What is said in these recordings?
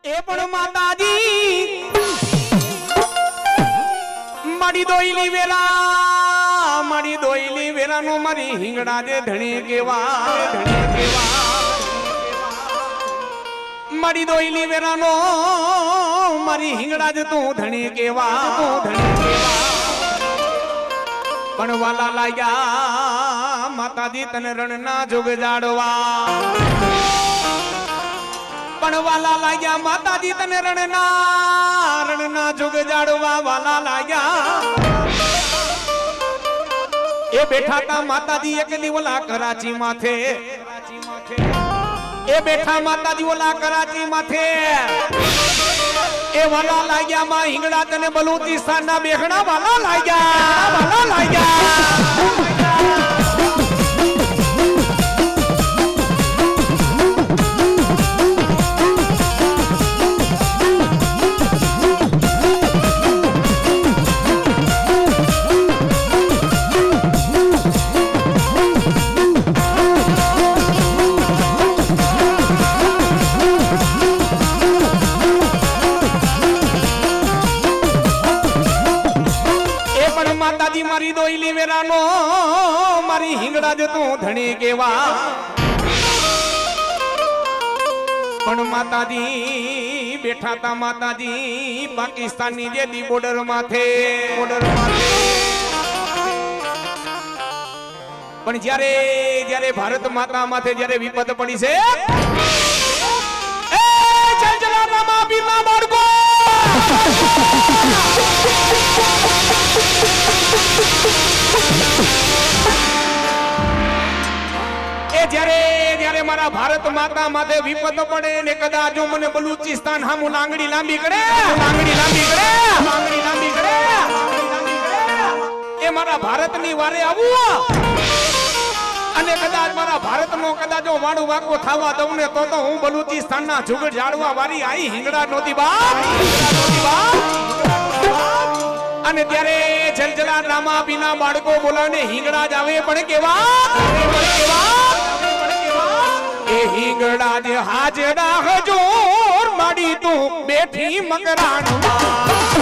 એ પણ માતાજી મારી દોઈલી વેલા નો મારી હિંગડા દે ધણી કેવા મારી દોઈલી વેલા નો મારી હિંગડા દે તું ધણી કેવા પણ વાલા લાગ્યા માતાજી તને રણ ના જોગ જાડવા પણ વાલા લાગ્યા માતાજી તને રણ ના જોગ જાડવા વાલા લાગ્યા એ બેઠા તા માતાજી એકલી ઓલા કરાચી માથે એ બેઠા માતાજી ઓલા કરાચી માથે એ વાલા લાગ્યા માં હિંગડા તને બલુચિસ્તાન ના બેહણા વાલા લાગ્યા મારી દોઈલી વેરાનો મારી હિંગડા જ તું ધણી કેવા પણ માતાજી બેઠા તા માતાજી પાકિસ્તાનની જે દી બોર્ડર માથે પણ જ્યારે ભારત માતા માથે જ્યારે વિપત પડી છે એ જલજલાના માં બીના બાળકો એ જ્યારે મારા ભારત માતા માથે વિપત પડે ને કદાચ જો મને બલુચિસ્તાન હામુ લાંગડી લાંબી કરે એ મારા ભારતની વારે આવું અને કદાચ મારા ભારતનો કદાચ જો વાડું વાકો થાવા દઉં ને તો હું બલુચિસ્તાનના જુગડ જાડવા વાળી આઈ હિંગડા નોતી બાપ અને ત્યારે જલજલા રામા બીના બાળકો બોલાને હિંગડા જ આવે પણ કેવા એ હિંગડા જે હાજરા હજૂર માડી તું બેઠી મકરાણમાં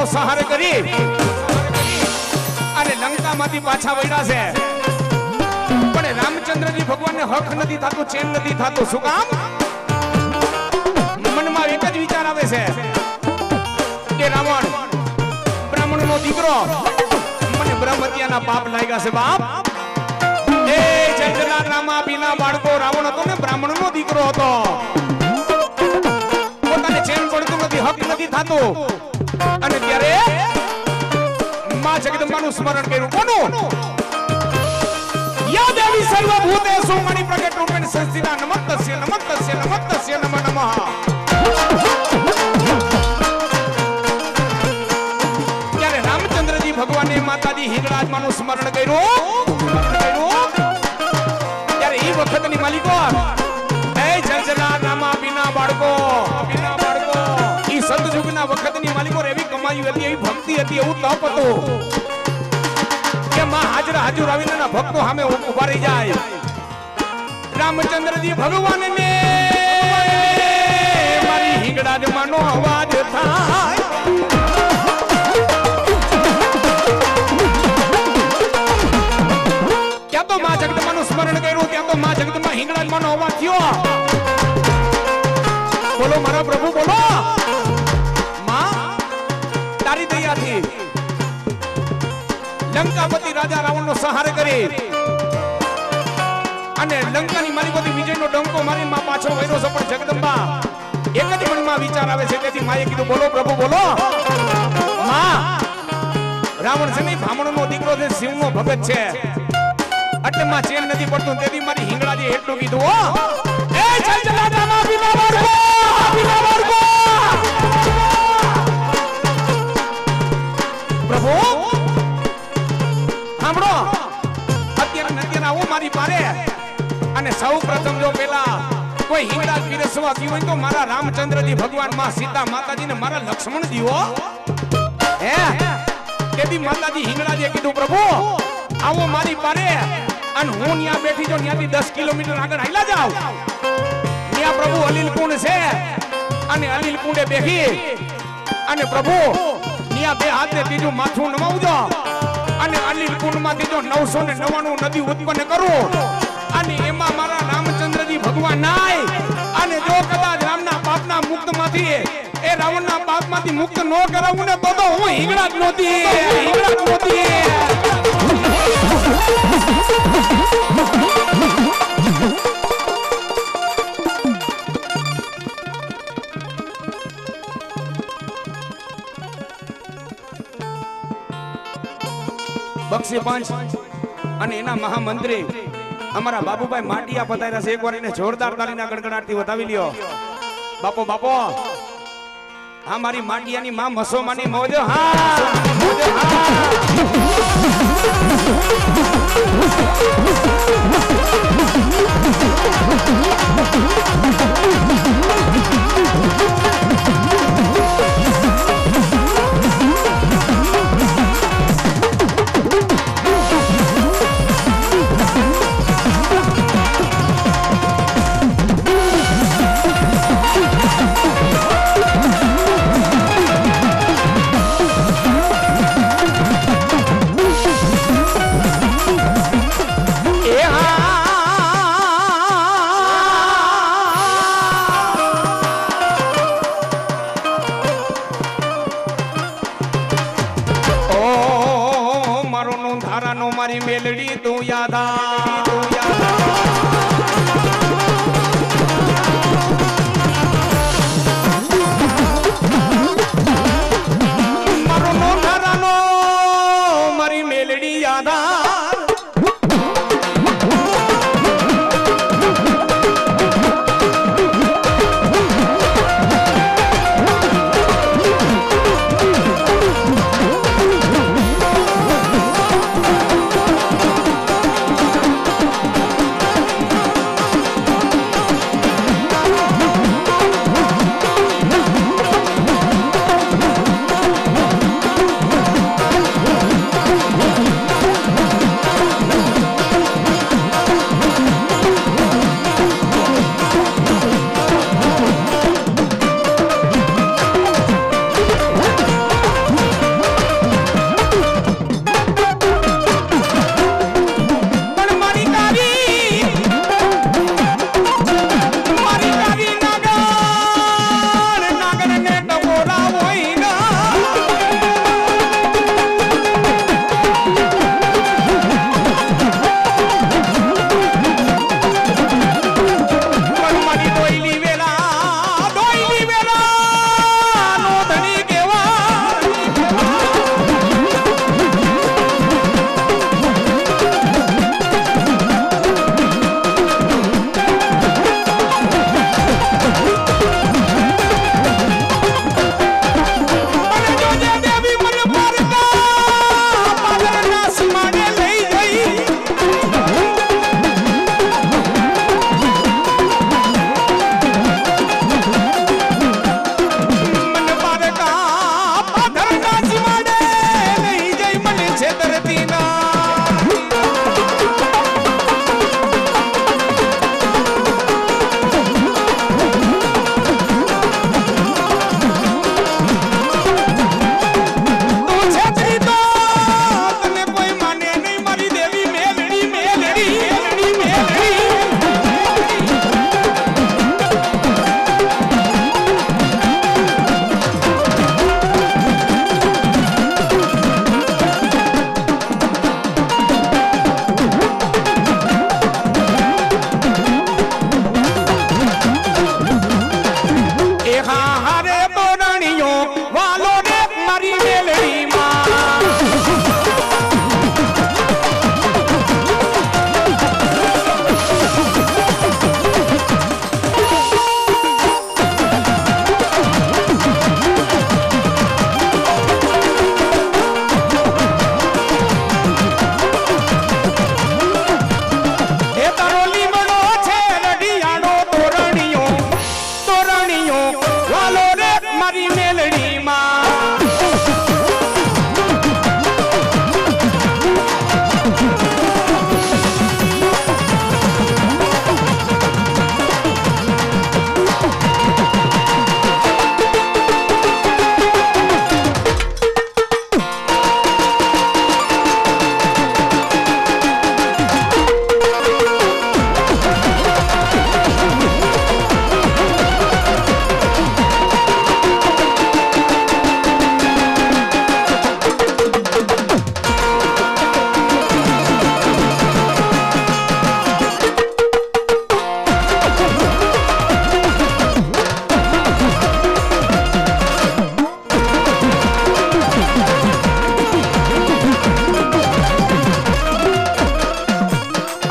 સહારે કરી અને લંકામાંથી પાછા વળ્યા છે પણ રામચંદ્રજી ભગવાનને હક નથી થતું ચેન નથી થતું શું કામ મનમાં એક જ વિચાર આવે છે કે રાવણ બ્રાહ્મણનો દીકરો મને બ્રહ્મત્યાના પાપ લાગ્યા છે બાપ રામા બીના બાળકો રાવણ હતો ને બ્રાહ્મણનો દીકરો હતો પોતાને ચેન પડતું નથી હક નથી થતો અને ત્યારે માં જગદંબાનું સ્મરણ કર્યું કોનું યા દેવી સર્વભૂતેષુ મણિ પ્રગટ રૂપેણ સંસ્થિતા નમસ્તસ્ય નમસ્તસ્ય નમસ્તસ્ય નમઃ નમઃ ત્યારે રામચંદ્રજી ભગવાને માતાજી હિંગળાજમાનું સ્મરણ કર્યું ત્યારે ઈ વખતની માલિકો એ જંજલા રામા બીના બાળકો ઈ સતયુગના વખતની માલિકો એવી કમાઈ હતી એવી ભક્તિ હતી એવું તપ હતું કે માં હાજરા હાજર આવીને ભક્તો સામે ઉભા રહી જાય રામચંદ્રજી ભગવાનને મારી હિંગળાજમાંનો અવાજ થાય ક્યાં તો માં જગદંબાનું સ્મરણ કર્યું ત્યાં તો માં જગદંબા હિંગળાજમાંનો અવાજ થયો બોલો મારા પ્રભુ બોલો માં તારી દયાથી લંકાપતિ રાજા રાવણનો સંહાર કરી અને લંકાની માલિકોથી વિજયનો ડંકો મારી માં પાછો વળ્યો છે પણ જગદંબા એક જ મનમાં વિચાર આવે છે તેથી માએ કીધું બોલો પ્રભુ બોલો માં રાવણ છે નહીં બ્રાહ્મણનો દીકરો છે શિવનો ભગત છે એટલે માં ચેન નથી પડતું તેથી મારી હિંગળાજી એટલું કીધું હો એ જલજલા રામા બીના બાળકો પ્રભુ સાંભળો અત્યારે આવું મારી પારે અને સૌ પ્રથમ જો પેલા કોઈ હિંગળાજ પીરસવા ગયું હોય તો મારા રામચંદ્રજી ભગવાન માં સીતા માતાજી ને મારા લક્ષ્મણ જીવો હે તેથી માતાજી હિંગળાજે કીધું પ્રભુ આવો મારી પારે અને હું ન્યા બેઠી જો ન્યાથી 10 કિલોમીટર આગળ હાલ્યા જાવ ન્યા પ્રભુ અલીલ કુંડ છે અને અલીલ કુંડે બેઠી અને પ્રભુ ન્યા બે હાથે ત્રીજું માથું નમાવજો અને અલીલ કુંડમાંથી જો 999 નદી ઉત્પન્ન કરું અને એમાં મારા રામચંદ્રજી ભગવાન નાય અને જો કદાચ રામના પાપના મુક્તમાંથી એ રાવણના પાપમાંથી મુક્ત ન કરાવું ને તો હું હિંગળાજ નહોતી બક્ષી પાંચ અને એના મહામંત્રી અમારા બાબુભાઈ માટિયા પધાર્યા છે એકવાર એને જોરદાર તાલીના ગડગડાટથી વધાવી લ્યો બાપો બાપો હા મારી માટિયાની માં મસોમાની મોજ હા મારી મેલડી તું યાદ મારો નોંધારાનો મારી મેલડી યાદ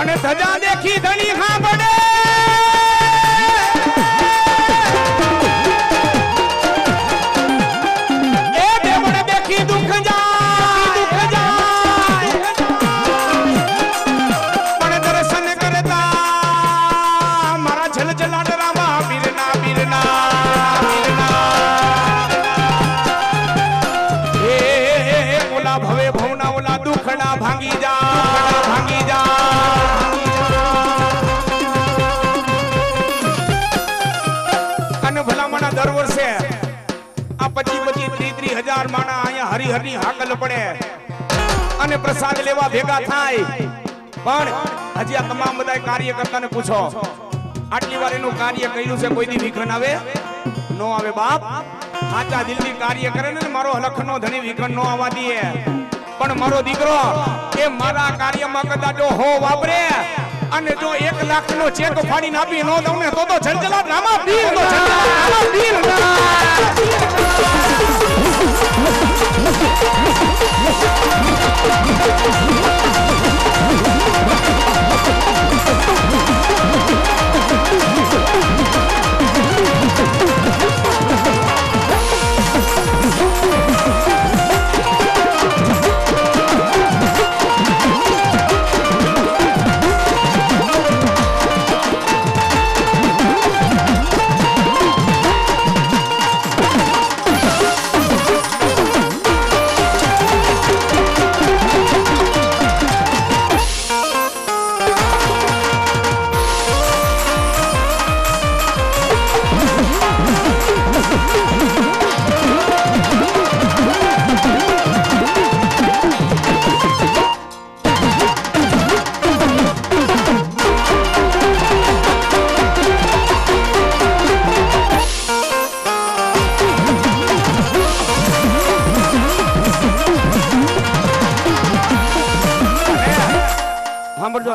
અને ધજા દેખી ધણી ખાબડે એ દેવડે દેખી દુખ જાય પણ દર્શન કરતા મારા છલછલાટ રામા પીરના પીરના એ ઓલા ભવે ભવના ઓલા દુખડા ભાંગી જા દર વર્ષે આ 25,000 માણા અહીંયા હરિહરની હાકલ પડે અને પ્રસાદ લેવા ભેગા થાય પણ હજી આ તમામ બધા કાર્યકર્તાને પૂછો આટલી વાર એનું કાર્ય કર્યું છે કોઈ દી વિઘ્ન આવે નો આવે બાપ સાચા દિલથી કાર્ય કરે ને મારો હલખનો ધણી વિઘ્ન નો આવવા દે પણ મારો દીકરો એ મારા કાર્યમાં કદાચ હો વાપરે અને જો 1 લાખ નો ચેક ફાડીને આપી નો દઉં ને તો છલછલા રામા પીર તો છલછલા રામા પીર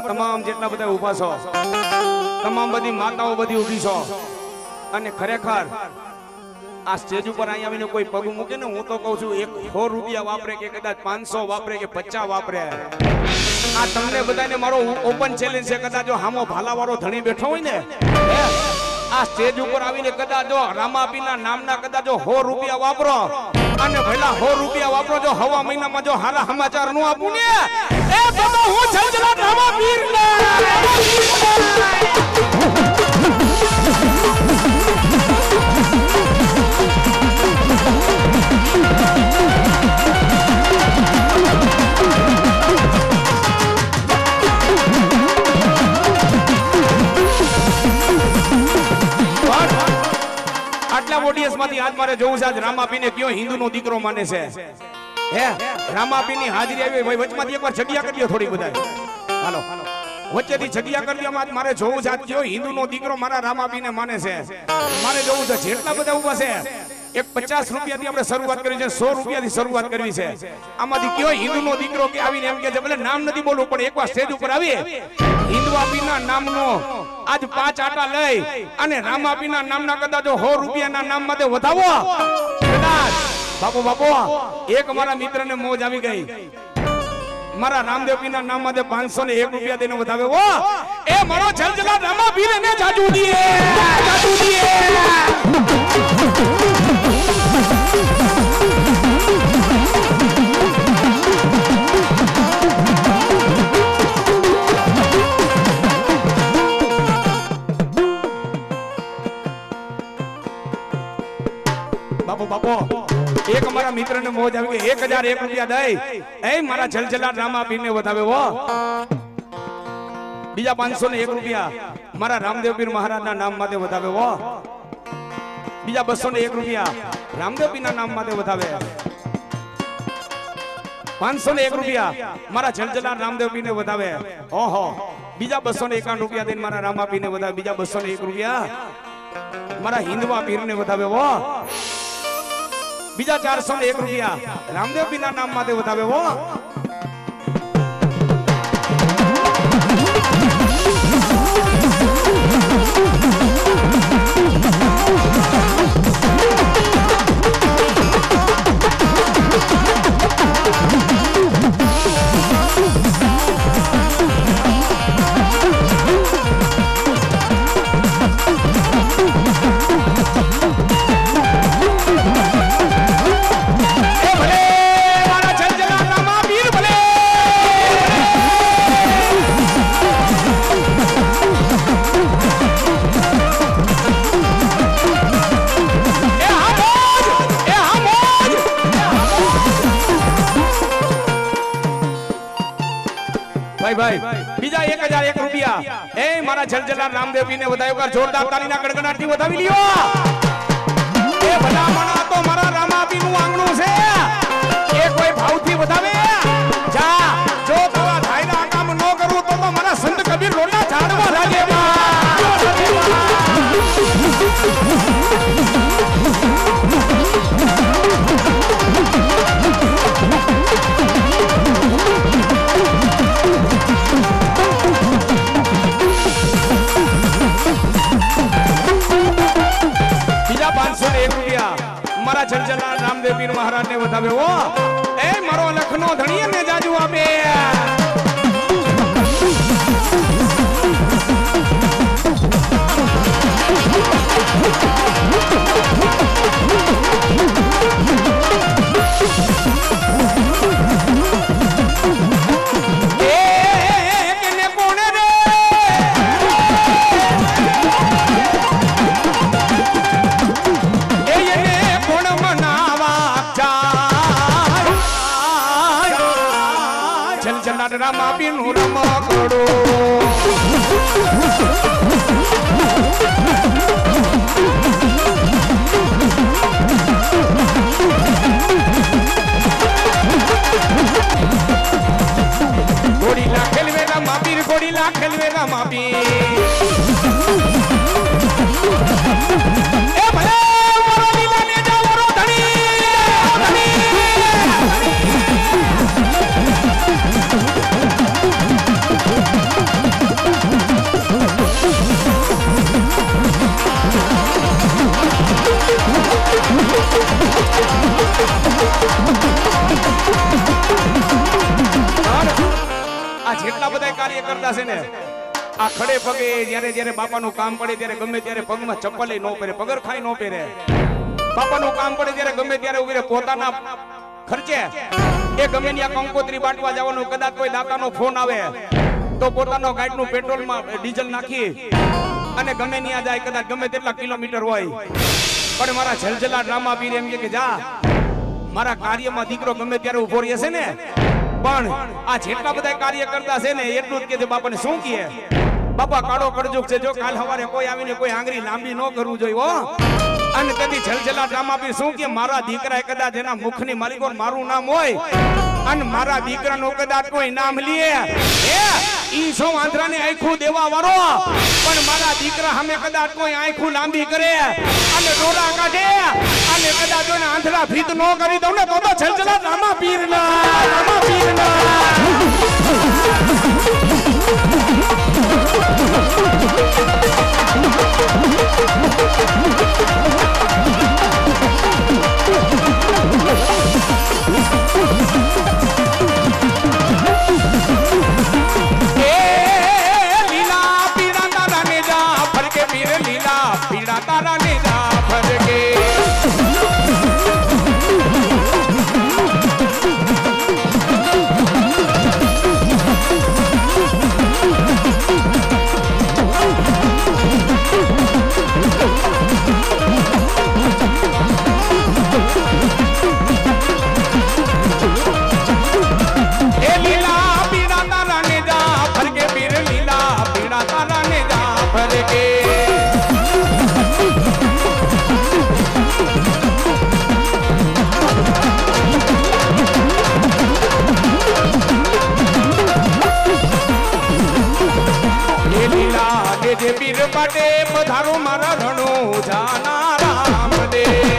તમામ જેટલા બધા ઊભા છો તમામ બધી માતાઓ બધી ઊભી છો અને ખરેખર આ સ્ટેજ ઉપર અહીં આવીને કોઈ પગ મૂકે ને હું તો કહું છું 100 રૂપિયા વાપરે કે કદાચ 500 વાપરે કે 50 વાપરે આ તમને બધાને મારો ઓપન ચેલેન્જ છે કદાચ જો હામો ભાલાવાળો ધણી બેઠો હોય ને આ સ્ટેજ ઉપર આવીને કદાચ જો રામાપીના નામના કદાચ જો 100 રૂપિયા વાપરો અને ભલા 100 રૂપિયા વાપરો જો હવા મહિનામાં જો હારા સમાચાર નું આપું ને એ બાબા હું છલછલા રામાપીર ઓડિયન્સ માંથી આજ મારે જોવું છે આજ રામાપીને કયો હિન્દુનો દીકરો માને છે હે રામાપીની હાજરી આવી ભાઈ વચમાંથી એકવાર જગ્યા કરી દો થોડી બધાય હાલો વચ્ચેથી જગ્યા કરી દો આજ મારે જોવું છે આજ કયો હિન્દુનો દીકરો મારા રામાપીને માને છે મારે જોવું છે જેટલા બધા ઊભા છે એક 50 રૂપિયાથી આપણે શરૂઆત કરી છે 100 રૂપિયાથી શરૂઆત કરવી છે આમાંથી કયો હિન્દુનો દીકરો કે આવીને એમ કે છે ભલે નામ નથી બોલવું પણ એકવાર સ્ટેજ ઉપર આવી હિન્દુઆપીના નામનો આજ 5 આટા લઈ અને રામાપીના નામના કદાચ 100 રૂપિયાના નામ માટે વધાવો કદાચ બાપુ એક મારા મિત્રને મોજ આવી ગઈ મારા રામદેવપીના નામ માટે 501 રૂપિયા દેને વધાવે ઓ એ મારો છલછલા રામાપીને ને જાજુ દીએ બાપો એક મારા મિત્રને મોજ આવી ગઈ 1001 રૂપિયા દઈ એ મારા છલછલા રામાપીરને વધાવે હો બીજા 501 રૂપિયા મારા રામદેવપીર મહારાજના નામ માટે વધાવે હો બીજા 201 રૂપિયા રામદેવપીરના નામ માટે વધાવે 501 રૂપિયા મારા છલછલા રામદેવપીરને વધાવે ઓહો બીજા 251 રૂપિયા દઈને મારા રામાપીરને વધાવે બીજા 201 રૂપિયા મારા હિન્દવા પીરને વધાવે હો બીજા 401 રૂપિયા રામદેવપીના નામ માટે વધાવે હો ભાઈ બીજા 1001 રૂપિયા એ મારા જલજલા રામદેવજીને વધાયો કર જોરદાર તાલીના ગડગડાટથી વધાવી લ્યો એ ભલામણા તો મારા રામાપીનું આંગણું છે એ કોઈ ભાવથી વધાવે જા જો તારા ધાયરા કામ ન કરું તો મારા સંત કબીર રોડના ઝાડમાં રાગે બીજા 501 રૂપિયા મારા જલજલા રામદેવપીર મહારાજને વધાવ્યો એ મારો લખનો ધણીએ ને જાજુ આપે રામાપીનું રમકડો ગોડીલા ખેલવે રામાપીર ગોડીલા ખેલવે રામાપીર એ ભલે મારો લીલા ને જાવરો ધણી આ જેટલા બધા કાર્ય કરતા છે ને આ ખડે પગે જ્યારે બાપાનું કામ પડે ત્યારે ગમે ત્યારે પગમાં ચપ્પલ ન પહેરે પગરખાઈ ન પહેરે બાપાનું કામ પડે ત્યારે ગમે ત્યારે ઉભી રહે પોતાના ખર્ચે એ ગમે ત્યાં કંકોત્રી બાંટવા જવાનું કદાચ કોઈ દાતાનો ફોન આવે તો પોતાનો ગાડીનું પેટ્રોલમાં ડીઝલ નાખી અને ગમે ત્યાં જાય કદાચ ગમે તેટલા કિલોમીટર હોય પણ મારા જલજલા રામાપીર એમ કે જા મારા કાર્યમાં દીકરો ગમે ત્યારે ઉભો રહે છે ને પણ આ જેટલા બધા કાર્ય કરતા છે ને એટલું જ કે બાપાને શું કહે બાપા કાળો કળજુગ છે જો કાલ સવારે કોઈ આવીને કોઈ આંગળી લાંબી ન કરવું જોઈએ હો અને કદી જલજલા રામાપીર શું કે મારા દીકરાએ કદાચ એના મુખની માલિકો મારું નામ હોય અને મારા દીકરાનું કદાચ કોઈ નામ લે ઈ સો આંધ્રાને આંખું દેવા વાળો પણ મારા દીકરા સામે કદાચ કોઈ આંખું લાંબી કરે અને ડોરા કાઢે અને કદાચ એને આંધળા ભીત ન કરી દઉં ને તો જલજલા રામાપીર ના પધારો મારા રણો જાના રામદેવ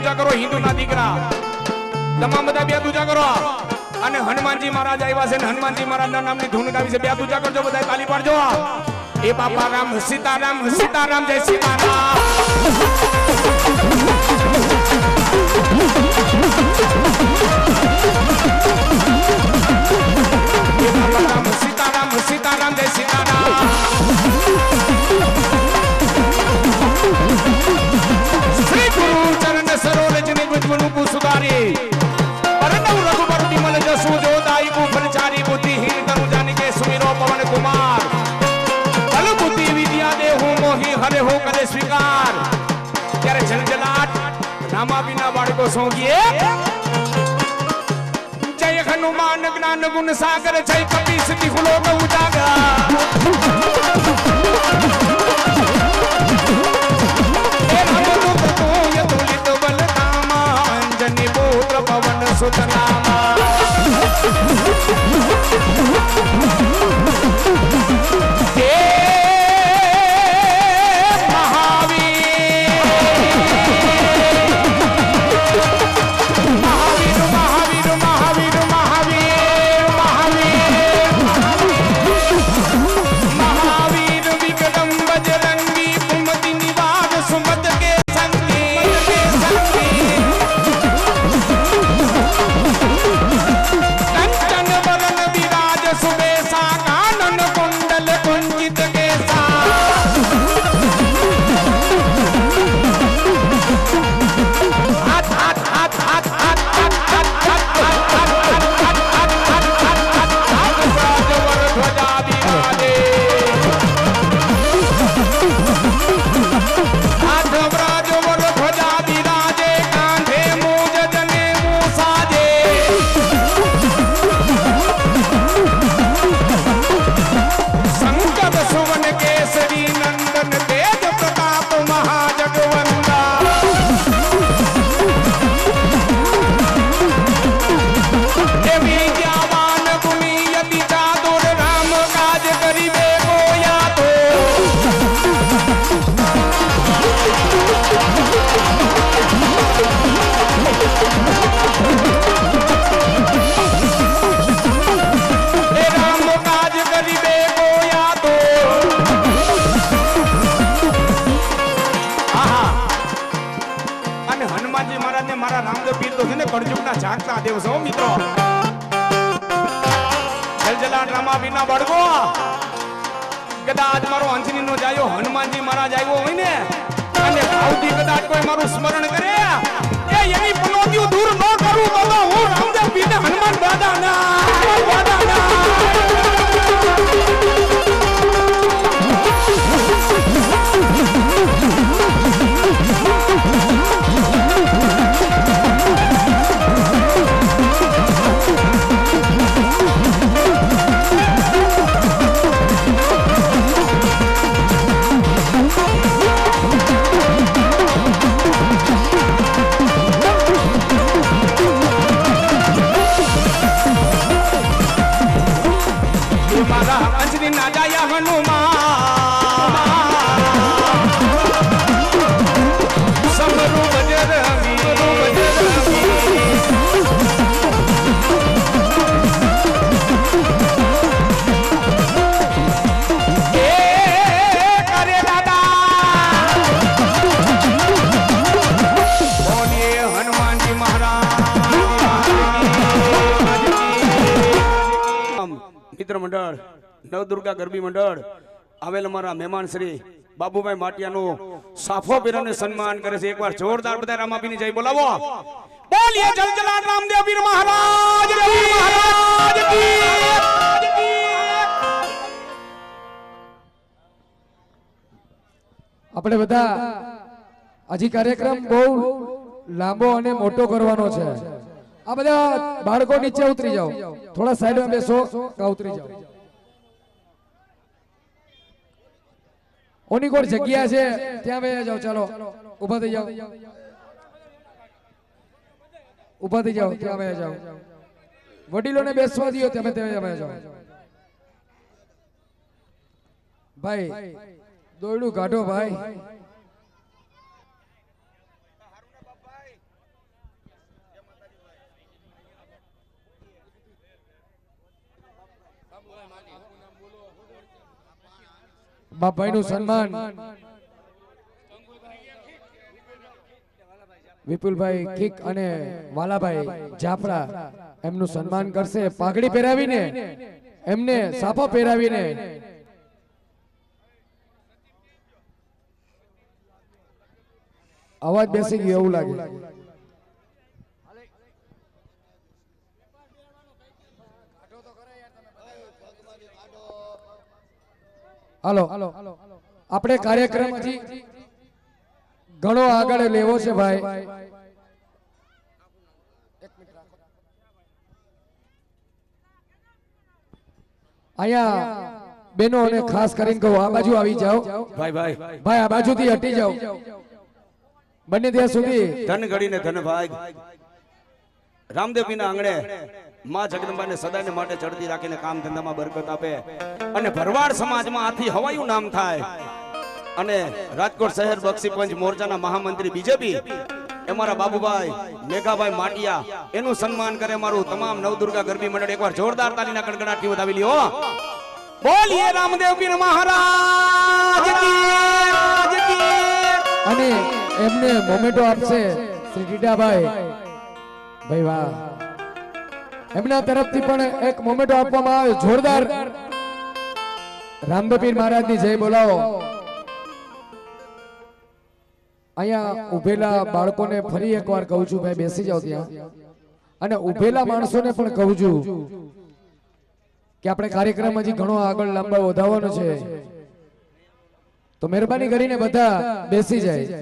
દૂજા કરો હિન્દુના દીકરા તમામ બધા બે દૂજા કરો અને હનુમાનજી મહારાજ આવ્યા છે ને હનુમાનજી મહારાજના નામની ધૂન ગાવી છે બે દૂજા કરજો બધા તાલી પાડજો એ બાપા રામ સીતારામ સીતારામ જય સીતારામ રામ સીતારામ સીતારામ જય સીતારામ શ્રી ગુરુ ચરણ સરોજ ને ગુજવનું સુધારી પરણવ રઘુબર વિમલ જસુ જો દાઈ કો ફલચારી બુદ્ધિહીન તनु જાની કે સુમિરો પવન કુમાર બલ બુદ્ધિ વિદ્યા દે હું મોહી હરે હો કરે સ્વીકાર ત્યારે જલજલાટ રામા વિના બાળકો સોંગીએ जय हनुमान ज्ञान गुण सागर जय कपि सिद्धि लोक उजागर हे रामदूत तोय तुलित बल धामा अंजनी पुत्र पवन सुत नामा हे કદાચ મારો અંજની નો જાયો હનુમાનજી મહારાજ આવ્યો હોય ને અને ભાવથી કદાચ કોઈ મારું સ્મરણ કરે એ એની પનોતીઓ દૂર ન કરું તો હું રામદેવ પીને હનુમાન દાદાના મંડળ નવદુર્ગા ગરબી મંડળ આવેલ અમારા મહેમાન શ્રી બાબુભાઈ માટિયાનું સાફો પીરને સન્માન કરે છે એકવાર જોરદાર બધા રામાપીની જય બોલાવો બોલીએ જલજલાટ રામદેવ પીર મહારાજ કી આપણે બધા હજી કાર્યક્રમ બહુ લાંબો અને મોટો કરવાનો છે આ બધા બાળકો નીચે ઉતરી જાઓ થોડા સાઈડમાં બેસો કા ઉતરી જાઓ ઓની કોર જગ્યા છે ત્યાં બેસી જાઓ ચાલો ઊભા થઈ જાઓ ઊભા થઈ જાઓ ત્યાં બેસી જાઓ વડીલોને બેસવા દો તમે ત્યાં બેસી જાઓ ભાઈ દોયડું કાઢો ભાઈ બાપભાઈ નું સન્માન વિપુલભાઈ કિક અને વાલાભાઈ જાફરા એમનું સન્માન કરશે પાઘડી પહેરાવીને એમને સાફો પહેરાવીને અવાજ બેસી ગયો એવું લાગે હાલો આપણે કાર્યક્રમ હજી ઘણો આગળ લેવો છે ભાઈ અહીંયા બેનો અને ખાસ કરીને કહું આ બાજુ આવી જાઓ ભાઈ ભાઈ આ બાજુથી હટી જાઓ બંને ત્યાં સુધી ધન ઘડીને ધન ભાગ રામદેવજીના આંગણે માં જગદંબાને સદાને માટે ચડતી રાખીને કામ ધંધામાં બરકત આપે અને ભરવાડ સમાજમાં આથી હવાયું નામ થાય અને રાજકોટ શહેર બક્ષીપંચ મોરચાના મહામંત્રી બીજેપી એ મારા બાબુભાઈ મેઘાભાઈ માટિયા એનું સન્માન કરે મારું તમામ નવદુર્ગા ગરબી મંડળ એકવાર જોરદાર તાલીના કડકડાટથી વધાવી લ્યો બોલીએ રામદેવ પીર મહારાજ કી અને એમને મોમેન્ટો આપશે શ્રી ટીડાભાઈ ભાઈ વાહ એમના તરફથી પણ એક મોમેન્ટો આપવામાં આવે જોરદાર રામદેવ પીર મહારાજની જય બોલાવો અહીંયા ઉભેલા બાળકોને ફરી એકવાર કહું છું ભાઈ બેસી જાઓ ત્યાં અને ઉભેલા માણસોને પણ કહું છું કે આપણે કાર્યક્રમ હજી ઘણો આગળ લાંબો વધારવાનો છે તો મહેરબાની કરીને બધા બેસી જાય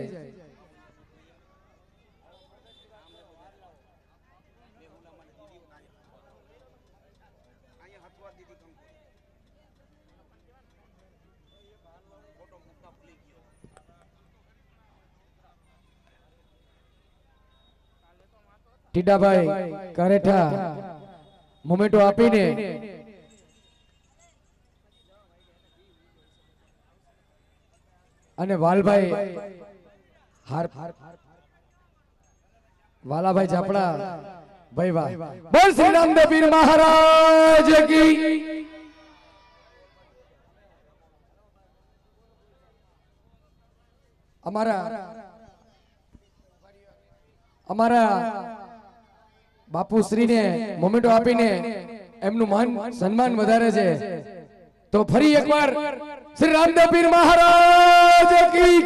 ટીડાભાઈ કરેઠા મોમેન્ટો આપીને અને વાલભાઈ વાલાભાઈ જાપડા ભાઈ વાહ બોલ શ્રી રામદેવ પીર મહારાજ કી અમારા બાપુ શ્રીને મોમેન્ટો આપીને એમનું માન સન્માન વધારે છે તો ફરી એકવાર શ્રી રામદેવ પીર મહારાજ કી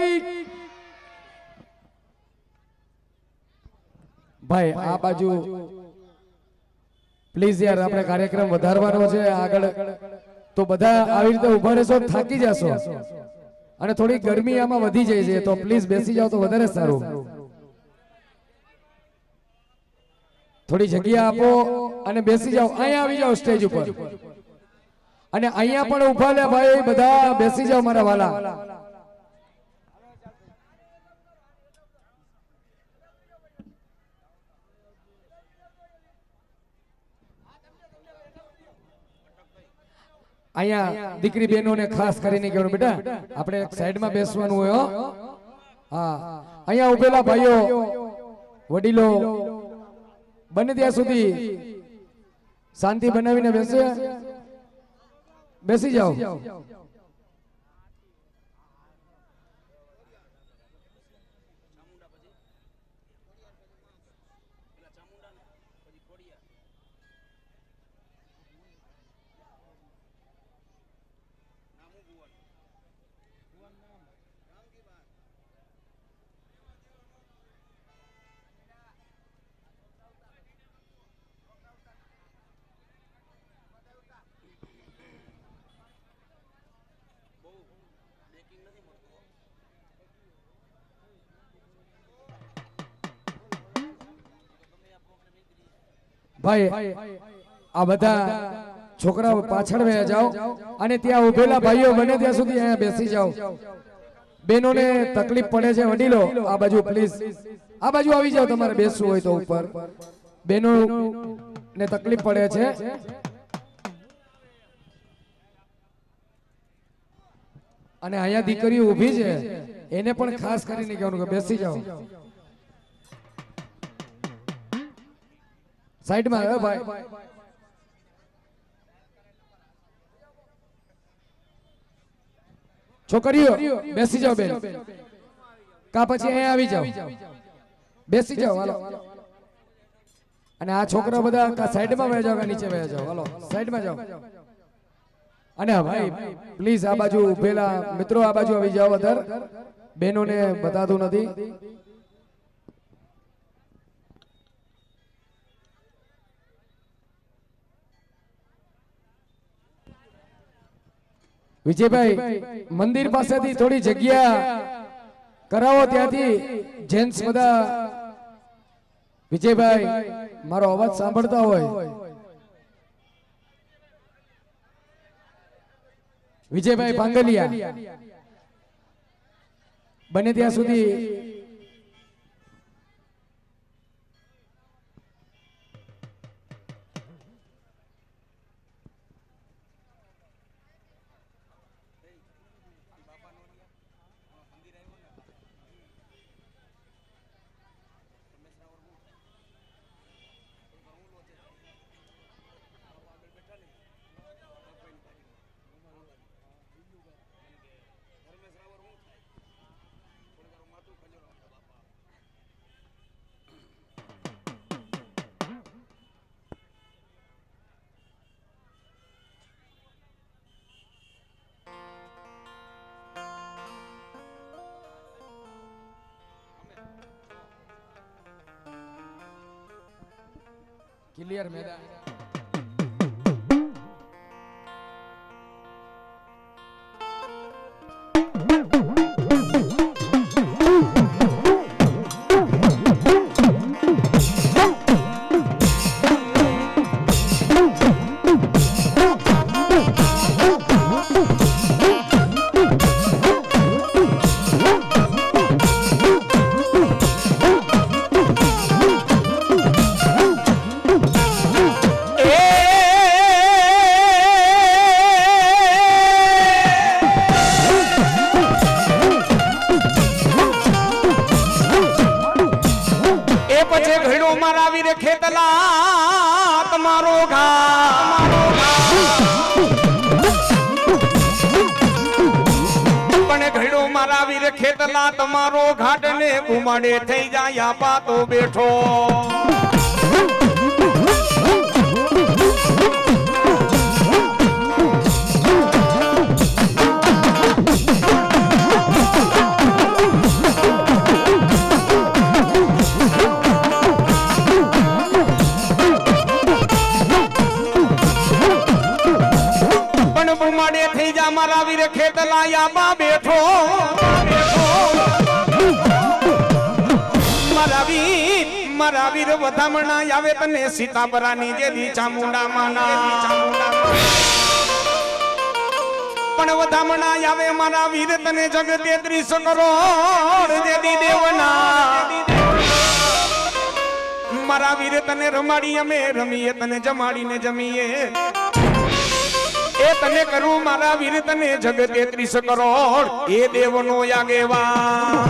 ભાઈ આ બાજુ પ્લીઝ યાર આપણે કાર્યક્રમ વધારવાનો છે આગળ તો બધા આવી રીતે ઉભા રહેશો થાકી જશો અને થોડી ગરમી આમાં વધી જાય છે તો પ્લીઝ બેસી જાઓ તો વધારે સારું થોડી જગ્યા આપો અને બેસી જાઓ અહીંયા આવી જાઓ સ્ટેજ ઉપર અને અહીંયા પણ ઉભા લે ભાઈ બધા બેસી જાઓ મારા વાલા અહીંયા દીકરી બહેનોને ખાસ કરીને કહેવાનું બેટા આપણે એક સાઈડમાં બેસવાનું હોય હા અહીંયા ઉભેલા ભાઈઓ વડીલો બને ત્યાં સુધી શાંતિ બનાવીને બેસી જાઓ ભાઈ આ બધા છોકરાઓ પાછળ વહી જાઓ અને ત્યાં ઉભેલા ભાઈઓ બને ત્યાં સુધી અહીંયા બેસી જાઓ બેનોને તકલીફ પડે છે વડીલો આ બાજુ પ્લીઝ આ બાજુ આવી જાઓ તમારે બેસવું હોય તો ઉપર બેનો ને તકલીફ પડે છે અને અહીંયા દીકરીઓ ઊભી છે એને પણ ખાસ કરીને કહેવાનું કે બેસી જાઓ સાઈડમાં ભાઈ છોકરીઓ બેસી જાઓ બેન, કા પછી અહીંયા આવી જાઓ, બેસી જાઓ હાલો. અને આ છોકરા બધા કા સાઈડમાં વહી જાઓ કા નીચે વહી જાઓ, હાલો સાઈડમાં જાઓ. અને ભાઈ પ્લીઝ આ બાજુ ઉભેલા મિત્રો આ બાજુ આવી જાઓ, વધારે બહેનોને બતાતું નથી. વિજયભાઈ મંદિર પાસેથી થોડી જગ્યા કરાવો, ત્યાંથી જેન્ટ્સ બધા. વિજયભાઈ મારો અવાજ સાંભળતા હોય, વિજયભાઈ પાંગલિયા, બને ત્યાં સુધી ક્લિયર મેદાન. ખેતલા તમારો ઘા પણ ઘડો મારા વીર ખેતલા તમારો ઘાટ ને ગુમાડે થઈ જાય આપા તો બેઠો. મારા વીર ખેતલા યાબા બેઠો, મારા વીર વધામણા આવે તને સીતાપરાની જેદી ચામુંડા માના. પણ વધામણા આવે મારા વીર તને જગ 33 કરોડ જેદી દેવના. મારા વીર તને રમાડી અમે રમીએ, તને જમાડીને જમીએ. એ તને કરું મારા વીર તને જગ 33 કરોડ એ દેવનો આગેવા.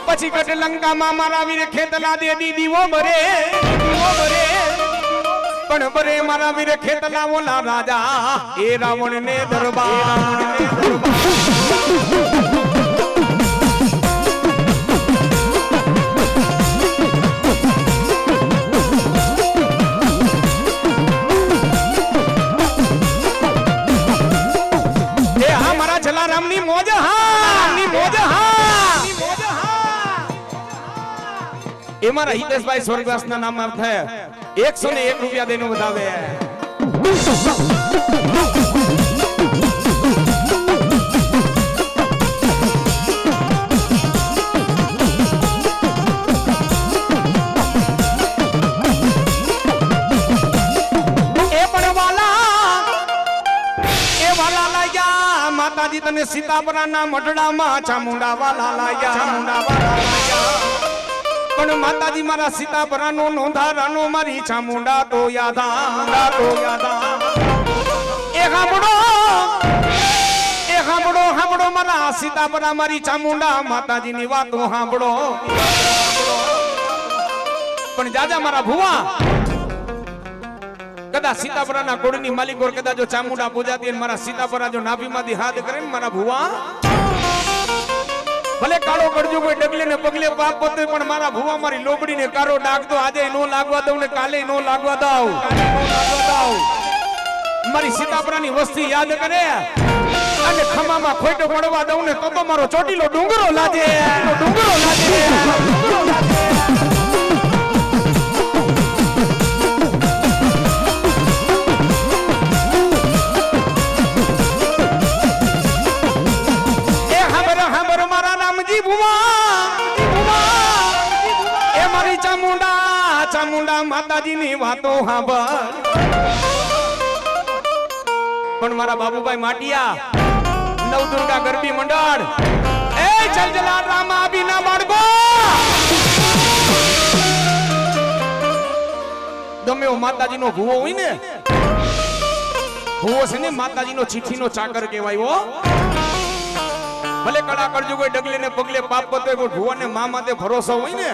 પછી કટલંકામાં મારા વીર ખેતલા દે દીવો ભરે, દીવો ભરે. પણ બરે મારા વીર ખેતલા ઓલા રાજા એ રાવણ ને દરબાર. એ હા મારા જલારામ ની મોજ, હા ની મોજ, હા એ મારા હિતેશભાઈ સ્વર્ગવાસ ના નામ થાય 101 રૂપિયા દેનો વધાવે. એ પણ વાલા લાગ્યા માતાજી તને સીતાપરાના મઢડામાં ચામુંડા વાલા લાગ્યા, ચામુંડા વાલા લાગ્યા. પણ માતાજી મારા સીતાપરાનો નોંધારાનો મારી ચામુંડા તો યાદા, તો યાદા. સાંભળો મારા સીતાપરા મારી ચામુંડા માતાજીની વાતો સાંભળો. પણ જાજા મારા ભુવા કદાચ સીતાપરાના કોળની માલિકો કદાચ જો ચામુંડા પૂજાતી અને મારા સીતાપરા જો નાભીમાંથી હાથ કરે ને મારા ભુવા ભલે કાળો કરજો કોઈ ડગલે ને પગલે પાપ પતે પણ મારા ભુવા મારી લોબડીને કારો ડાકતો આજે નો લાગવા દઉં ને કાલે નો લાગવા દઉં. મારી સીતાપરાની વસ્તી યાદ કરે અને ખમામાં ખોટો પડવા દઉં ને તો મારો ચોટીલો ડુંગરો લાગે. ચામુંડા માતાજીની વાતો સાંભળ. પણ મારા બાબુભાઈ માટિયા નવદુર્ગા ગરબી મંડળ એ જલજલા રામા આબીના બાળકો ગમે માતાજીનો ભૂવો હોય ને ભૂવો છે ને માતાજીનો ચીઠીનો ચાકર કહેવાય હો. ભલે કડા કરજો કોઈ ડગલે ને પગલે પાપ પતે કોઈ ભૂવાને મા માથે ભરોસો હોય ને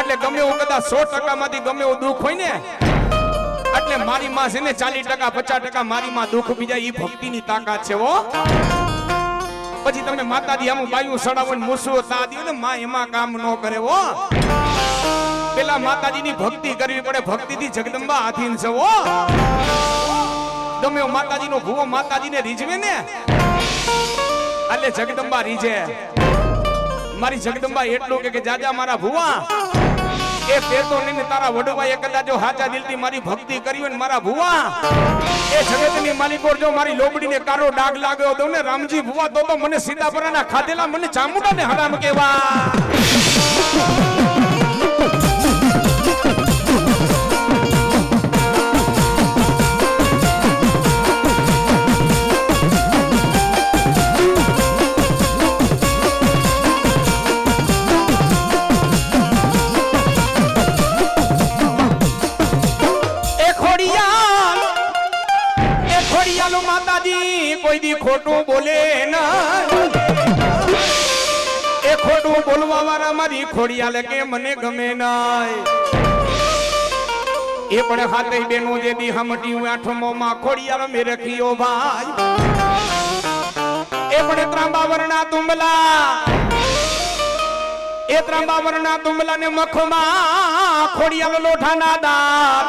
એટલે ગમે એવું કદાચ 100% માંથી ગમે એવું દુઃખ હોય ને એટલે મારી માં છે ને 40% 50% મારી માં દુઃખ બીજા ઈ ભક્તિની તાકાત છે હો. પછી તમે માતાજી આમ બાયું સડાવો ને મૂસવો તા દે ને માં એમાં કામ ન કરે હો. પેલા માતાજીની ભક્તિ કરવી પડે. ભક્તિથી જગદંબા આધીન છે હો. ગમે એવું માતાજીનો ભૂવો માતાજીને રીઝવે ને એટલે જગદંબા રીઝે. મારી જગદંબા એટલું કે જાજા મારા ભુવા એ પેતો ને તારા વડવાએ કદાચ જો હાચા દિલથી મારી ભક્તિ કરી હોય ને મારા ભુવા એ જગતની માલિકો જો મારી લોબડીને કારો ડાગ લાગ્યો તો ને રામજી ભુવા તો મને સીતાપરાના ખાધેલા મને ચામુંડાને હરામ કેવા. કોઈ દી ખોટું બોલે ના એ ખોટું બોલવા વાળા મારી ખોડિયાલે કે મને ગમે નાય. એ પણ હાથે બેનો જે દી હમટી આઠમો માં ખોડિયાલ મે રખિયો ભાઈ. એ પણ ત્રાંબા વર્ણા તુંબલા એ ત્રાંબા વર્ણા તુંબલા ને મખમાં ખોડિયાલ લોઠાના દાંત.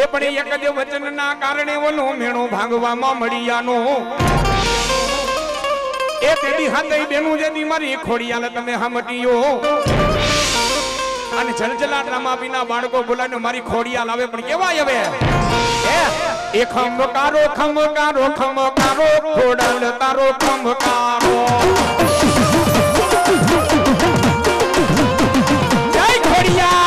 એ પણ એક જ વચનના કારણે ઓનો મેણો ભાંગવામાં મળિયાનો એ તેડી હાથે બેનું જેની મારી ખોડિયાલે તમે હમટીયો અને જલજલા રામાબીના બાળકો બોલાને મારી ખોડિયાલ આવે પણ કેવાય હવે એ ખમકારો ખમકારો ખમકારો ખોડાલ તારો ખમકારો જય ખોડિયા.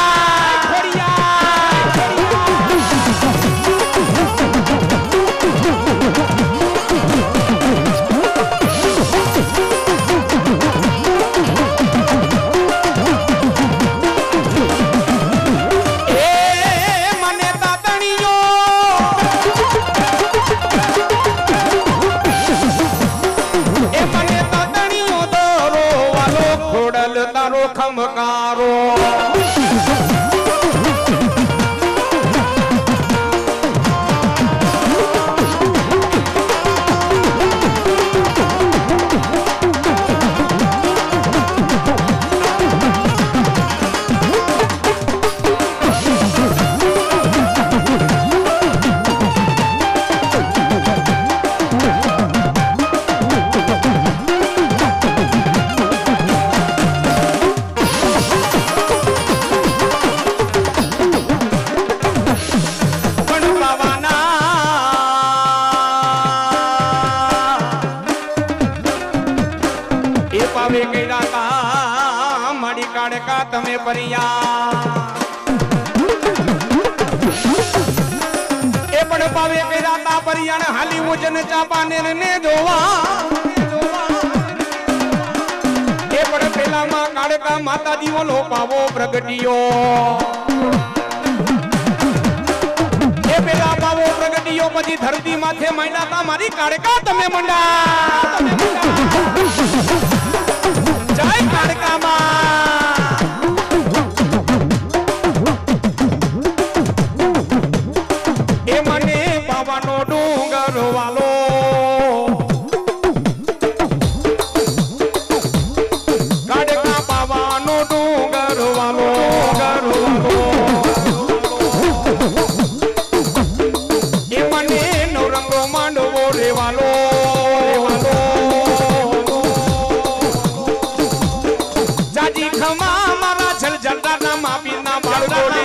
ખમકારો તમે પરિયા એ પણ પાવે કર્યા પરિયાને હાલી વજન ચાપાને ને જોવા એ પણ પેલામાં કાળકા માતાજી ઓલો પાવો પ્રગટિયો એ પેલા બાવો પ્રગટીયો પછી ધરતી માથે માંડ્યા તા મારી કાળકા તમે મંડા જય કાળકા માં એ મને બાવાનો ડુંગર વાલો કાળકા બાવાનો ડુંગર વાલો એ મને નવરંગો માંડવો રેવાલો જાજી ખમા મારા છલ જલદાના માપીના બાળકોને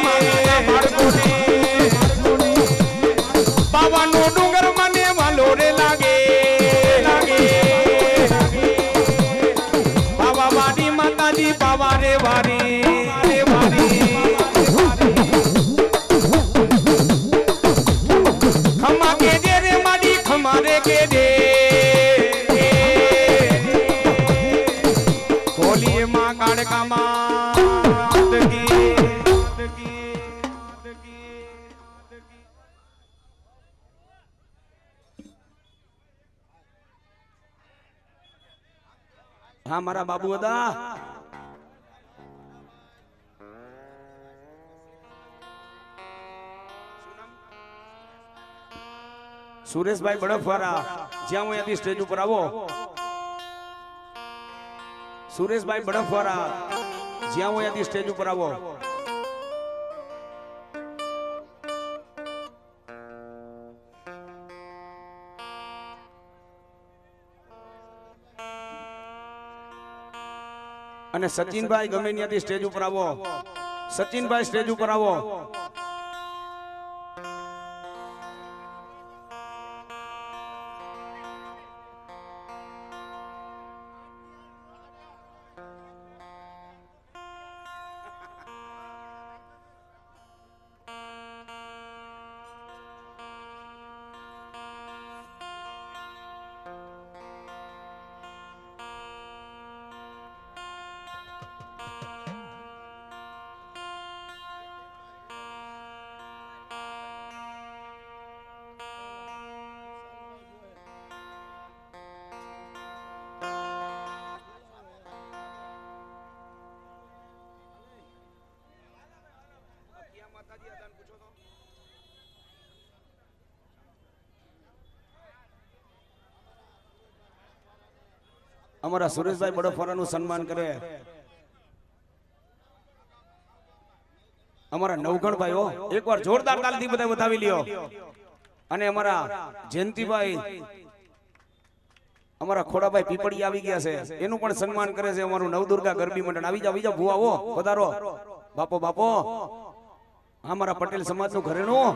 બાવાનો ડુંગર મને વાલો રે લાગે બાવા વાડી માતાજી બાવા રે વારી ખમા કે દે રે માડી ખમા રે કે દે બોલીએ માં કાળકા માં હા મારા બાબુ હતા સુરેશભાઈ બડફવાળા જ્યાં હું અહીંયાથી સ્ટેજ ઉપર આવો સુરેશભાઈ બડફવાળા જ્યાં હું અહીંયાથી સ્ટેજ ઉપર આવો અને સચિનભાઈ ગમે ત્યાંથી સ્ટેજ ઉપર આવો સચિનભાઈ સ્ટેજ ઉપર આવો અમારા સુરેશભાઈ બડફવાળાનું સન્માન કરે અમારા નવગણભાઈઓ એકવાર જોરદાર તાલથી બધા વધાવી લ્યો અને અમારા જયંતિભાઈ અમારા ખોડાભાઈ પીપળી આવી ગયા છે એનું પણ સન્માન કરે છે અમારું નવદુર્ગા ગરબી મંડળ આવી જાવ ભુવાઓ પધારો બાપો બાપો અમારા પટેલ સમાજનું ઘરેણું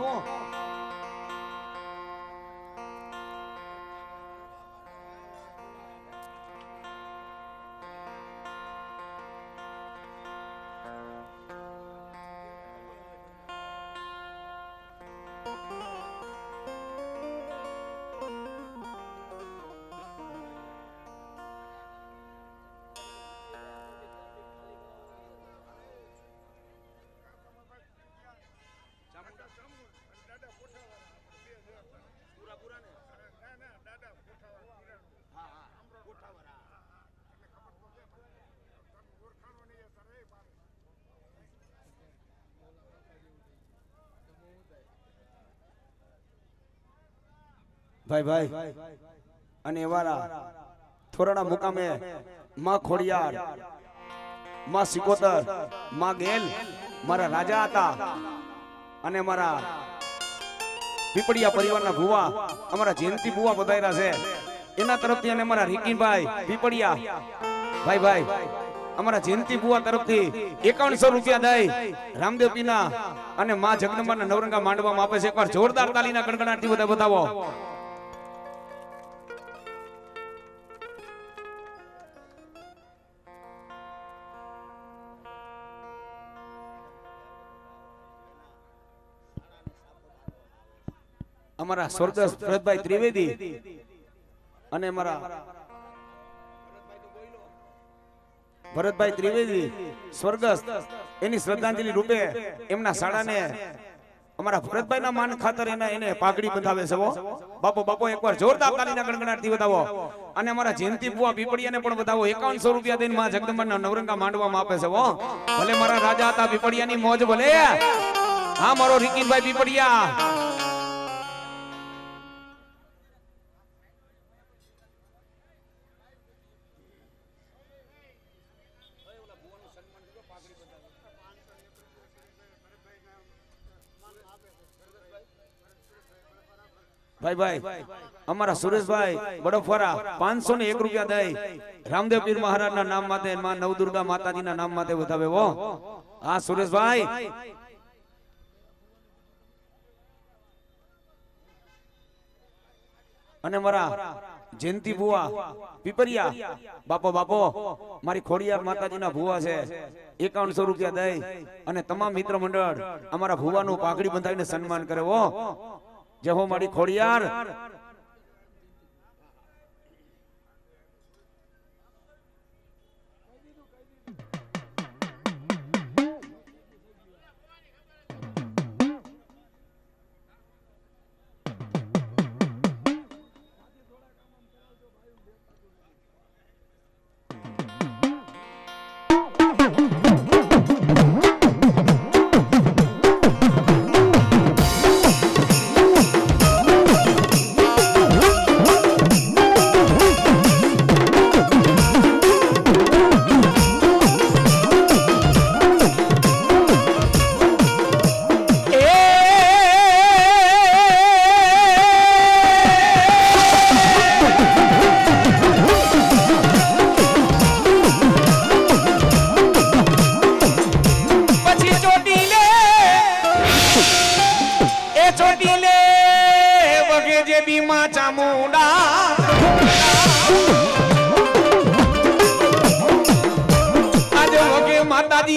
ભાઈ ભાઈ અને એવારા થોરાના મુકામે માં ખોડિયાર માં સિકોતર માં ગેલ મારા રાજા હતા અને મારા પીપળિયા પરિવારના ભુવા અમારા જયંતિ ભુવા બધાયરા છે એના તરફથી અને અમારા રીકીભાઈ પીપળિયા ભાઈ ભાઈ અમારા જયંતિ ભુવા તરફથી 5100 રૂપિયા દઈ રામદેવ પીના અને માં જગદંબાના નવરંગા માંડવામાં આપે છે એકવાર જોરદાર તાલીના ગણગણાટથી બધા બતાવો અમારા સ્વર્ગસ્થ ભરતભાઈ ત્રિવેદી અને અમારા ભરતભાઈ ત્રિવેદી સ્વર્ગસ્થ એની શ્રદ્ધાંજલિ રૂપે એમના શાળાને અમારા ભરતભાઈ ના માન ખાતર એને પાઘડી બંધાવે છે. બાપો બાપો એકવાર જોરદાર તાલીના ગણગણાટથી વધાવો. અને અમારા જયંતિ બુઆ પીપળિયાને પણ વધાવો. 5100 રૂપિયા દઈને માં જગદંબાના નવરંગા માંડવામાં આપે છે. ભલે મારા રાજા હતા પીપળિયાની મોજ ભલે. હા મારો રીકીભાઈ પીપળિયા. ભાઈ અમારા સુરેશભાઈ બડોફરા 501 રૂપિયા દઈ રામદેવ પીર મહારાજ ના નામ માટે માં નવદુર્ગા માતાજી ના નામ માટે વધાવે. હા સુરેશભાઈ. અને મારા જયંતિ બુઆ પીપરિયા બાપો બાપો મારી ખોડિયાર માતાજીના ભુવા છે 5100 રૂપિયા દઈ અને તમામ મિત્ર મંડળ અમારા ભુવાનું પાઘડી બંધાવીને સન્માન કરે. જય હો મારી ખોડિયાર.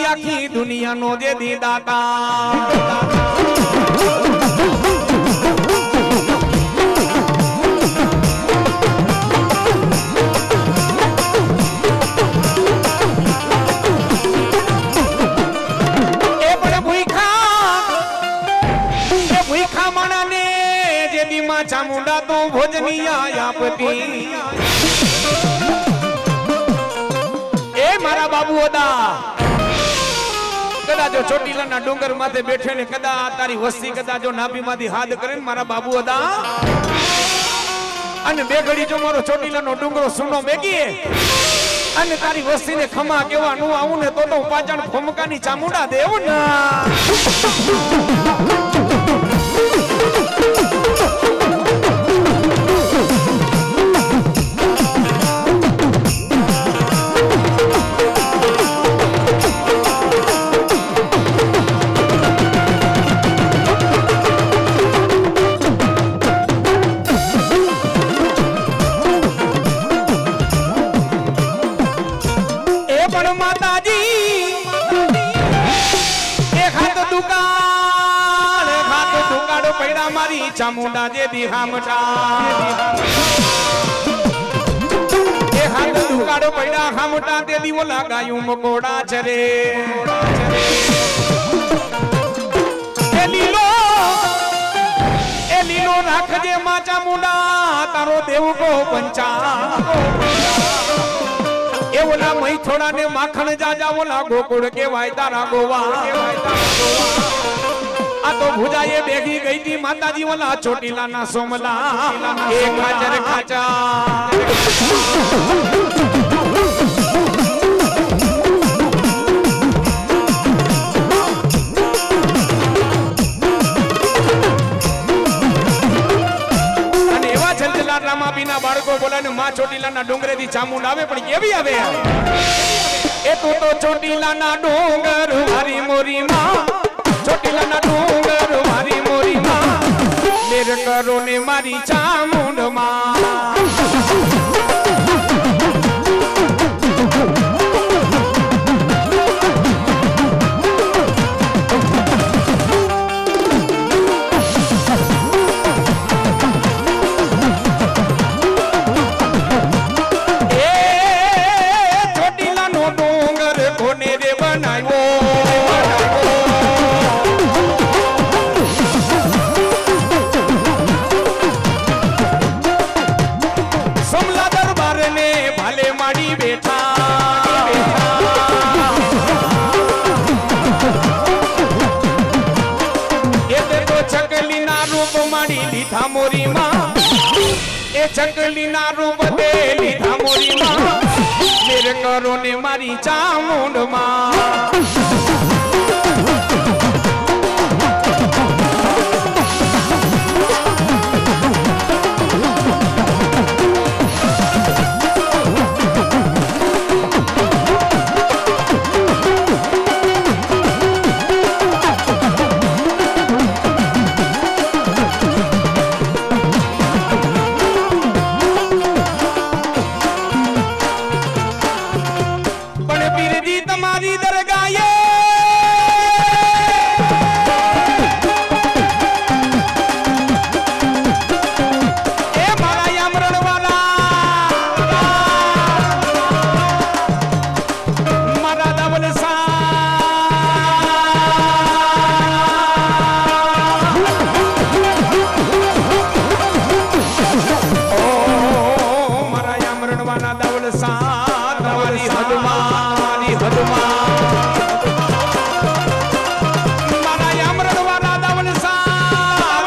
આખી દુનિયાનો જે દીદાતા ચામુંડા તો ભોજનિયા આપતી એ મારા બાબુ હતા કદાચ જો ચોટીલાના ડુંગર માથે બેઠે ને કદાચ તારી વસ્તી કદાચ જો નાભીમાંથી હાથ કરે ને મારા બાબુ હતા અને બે ઘડી જો મારો ચોટીલાનો ડુંગરો સુનો મેગીએ અને તારી વસ્તીને ખમા કેવાનું આવું ને તો પાછળ ફમકાની ચામુંડા દેવું ને ચામુંડા જે દિહામટા એ હાથ દુકાડો પૈડા હામટા તે દીવો લાગાયું મકોડા ચરે એ લીલો રાખજે માં ચામુંડા તારો દેવ કો પંચા એ ઓલા મઈ થોડા ને માખણ જાજા ઓલા ગોકુળ કેવાય તારા ગોવા આ તો ભુજાએ બેગી ગઈ તી માતાજી વાલા ચોટીલાના સોમલા એ ખાચર ખાચા અને એવા જલજલા રામાબીના બાળકો બોલાને માં ચોટીલાના ડુંગરેથી ચામુંડ આવે પણ કેવી આવે એ તો ચોટીલાના ડુંગર મારી મોરી માં ચોટીલાના ડુંગર મારી મોરી માં લેર કરો ને મારી ચામુંડ માં ચોટીલાનો ડુંગર કોને રે બનાવ્યો મોરીમાં એ ચકલી ના રૂપ દે લીધા મોરીમાં મેર કરો ને મારી ચામુંડમાં તમારી દરગાહે એ મારા યામરણ વાલા મારા દવલ મારા યામરણ વાલા દવલ તમારી હદમાં મારા યામરણ વાળા દાવલ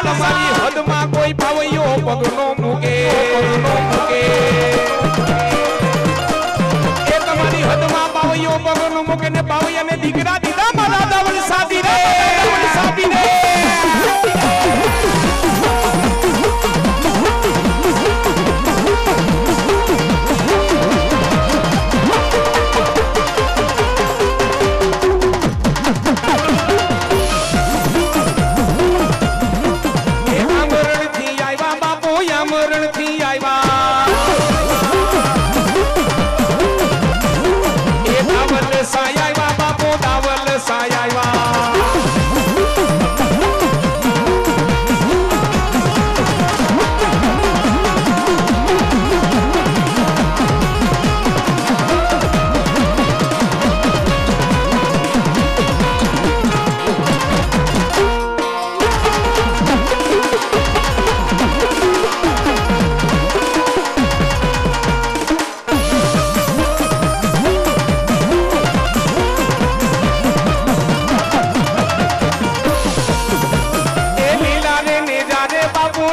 તમારી હદમાં કોઈ પાવૈયો પગનો મૂકે એ તમારી હદમાં પાવૈયો પગનો મૂકે ને પાવૈયાને દીકરા દીધા મારા દાવલ સાદી રે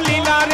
લીલા